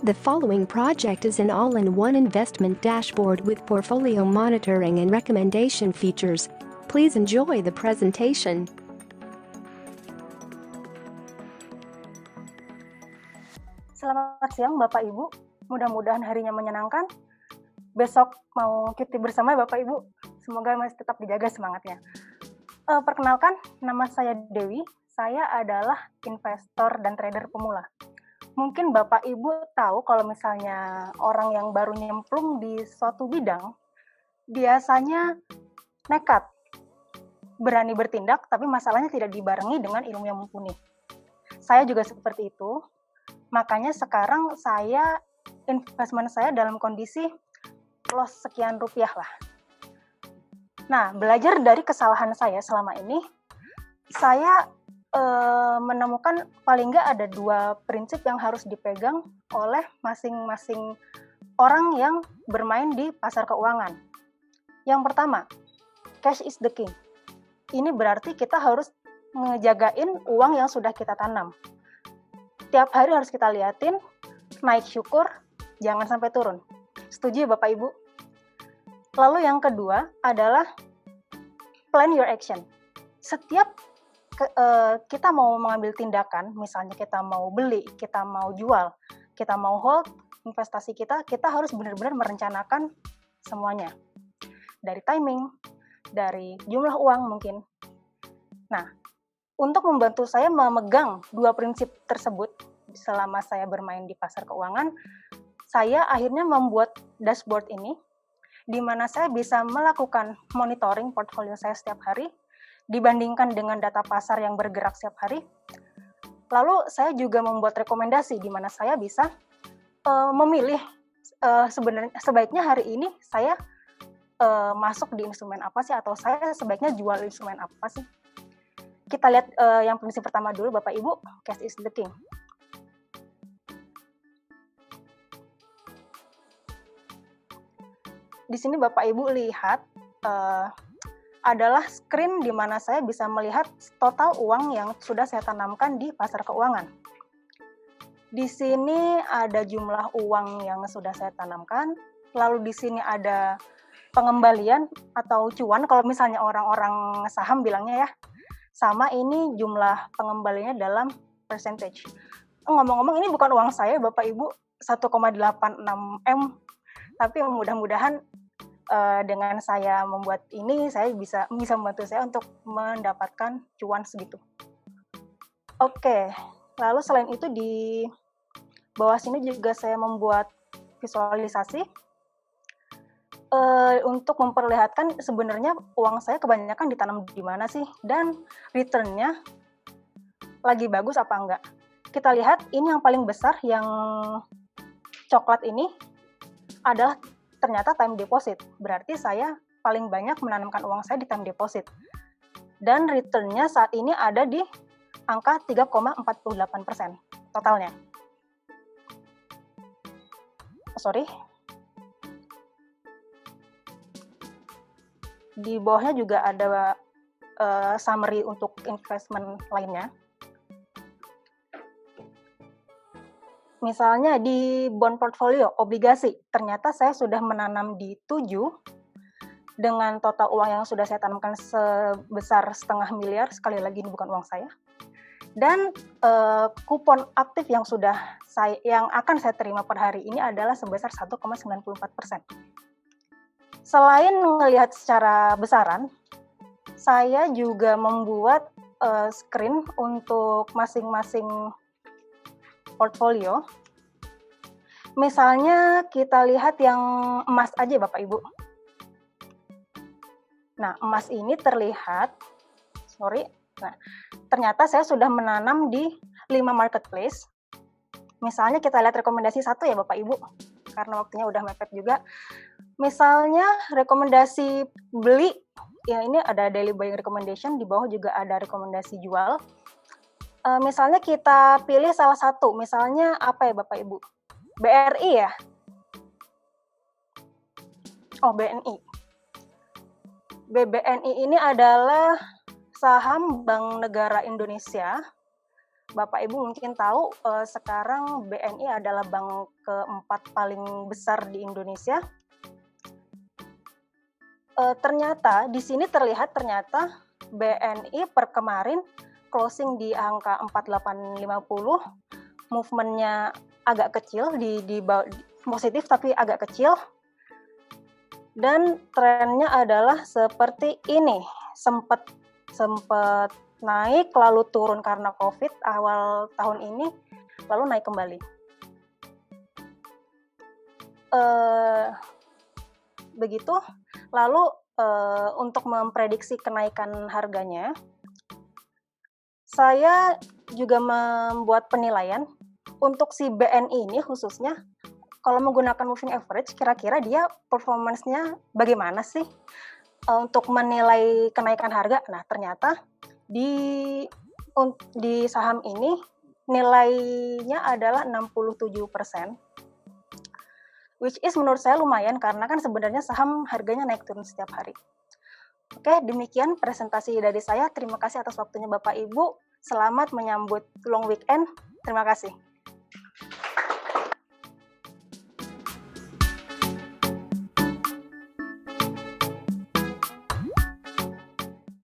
The following project is an all-in-one investment dashboard with portfolio monitoring and recommendation features. Please enjoy the presentation. Selamat siang Bapak Ibu, mudah-mudahan harinya menyenangkan. Besok mau cuti bersama Bapak Ibu, semoga masih tetap dijaga semangatnya. Perkenalkan, nama saya Dewi, saya adalah investor dan trader pemula. Mungkin Bapak Ibu tahu kalau misalnya orang yang baru nyemplung di suatu bidang, biasanya nekat, berani bertindak, tapi masalahnya tidak dibarengi dengan ilmu yang mumpuni. Saya juga seperti itu, makanya sekarang investment saya dalam kondisi loss sekian rupiah lah. Nah, belajar dari kesalahan saya selama ini, saya menemukan paling nggak ada 2 prinsip yang harus dipegang oleh masing-masing orang yang bermain di pasar keuangan. Yang pertama, cash is the king. Ini berarti kita harus ngejagain uang yang sudah kita tanam. Tiap hari harus kita liatin, naik syukur, jangan sampai turun. Setuju ya Bapak Ibu? Lalu yang kedua adalah plan your action. Setiap kita mau mengambil tindakan, misalnya kita mau beli, kita mau jual, kita mau hold investasi kita harus benar-benar merencanakan semuanya. Dari timing, dari jumlah uang mungkin. Nah, untuk membantu saya memegang 2 prinsip tersebut selama saya bermain di pasar keuangan, saya akhirnya membuat dashboard ini, di mana saya bisa melakukan monitoring portfolio saya setiap hari, dibandingkan dengan data pasar yang bergerak setiap hari. Lalu saya juga membuat rekomendasi di mana saya bisa memilih sebaiknya hari ini saya masuk di instrumen apa sih, atau saya sebaiknya jual instrumen apa sih. Kita lihat yang prinsip pertama dulu Bapak Ibu, cash is the king. Di sini Bapak Ibu lihat adalah screen di mana saya bisa melihat total uang yang sudah saya tanamkan di pasar keuangan. Di sini ada jumlah uang yang sudah saya tanamkan, lalu di sini ada pengembalian atau cuan, kalau misalnya orang-orang saham bilangnya ya, sama ini jumlah pengembaliannya dalam percentage. Ngomong-ngomong ini bukan uang saya Bapak Ibu, 1,86 M, tapi mudah-mudahan dengan saya membuat ini, saya bisa membantu saya untuk mendapatkan cuan segitu. Oke, lalu selain itu di bawah sini juga saya membuat visualisasi untuk memperlihatkan sebenarnya uang saya kebanyakan ditanam di mana sih, dan return-nya lagi bagus apa enggak. Kita lihat ini yang paling besar, yang coklat ini adalah ternyata time deposit, berarti saya paling banyak menanamkan uang saya di time deposit. Dan return-nya saat ini ada di angka 3,48% totalnya. Di bawahnya juga ada summary untuk investment lainnya. Misalnya di bond portfolio, obligasi, ternyata saya sudah menanam di 7 dengan total uang yang sudah saya tanamkan sebesar 0,5 miliar, sekali lagi ini bukan uang saya. Dan kupon aktif yang akan saya terima per hari ini adalah sebesar 1,94%. Selain melihat secara besaran, saya juga membuat screen untuk masing-masing portfolio. Misalnya kita lihat yang emas aja Bapak Ibu. Nah, emas ini ternyata saya sudah menanam di 5 marketplace. Misalnya kita lihat rekomendasi 1 ya Bapak Ibu, karena waktunya udah mepet juga. Misalnya rekomendasi beli, ya ini ada daily buying recommendation, di bawah juga ada rekomendasi jual. Misalnya kita pilih salah satu, misalnya apa ya Bapak Ibu? BRI ya? Oh, BNI. BBNI ini adalah saham Bank Negara Indonesia Bapak Ibu mungkin tahu sekarang BNI adalah bank keempat paling besar di Indonesia. Ternyata di sini terlihat BNI per kemarin closing di angka 4850, movementnya agak kecil di positif tapi agak kecil, dan trennya adalah seperti ini, sempat naik lalu turun karena COVID awal tahun ini, lalu naik kembali. Begitu. Lalu untuk memprediksi kenaikan harganya, saya juga membuat penilaian untuk si BNI ini khususnya. Kalau menggunakan moving average, kira-kira dia performance-nya bagaimana sih untuk menilai kenaikan harga? Nah, ternyata di saham ini nilainya adalah 67%, which is menurut saya lumayan karena kan sebenarnya saham harganya naik turun setiap hari. Oke, demikian presentasi dari saya. Terima kasih atas waktunya Bapak Ibu. Selamat menyambut long weekend. Terima kasih.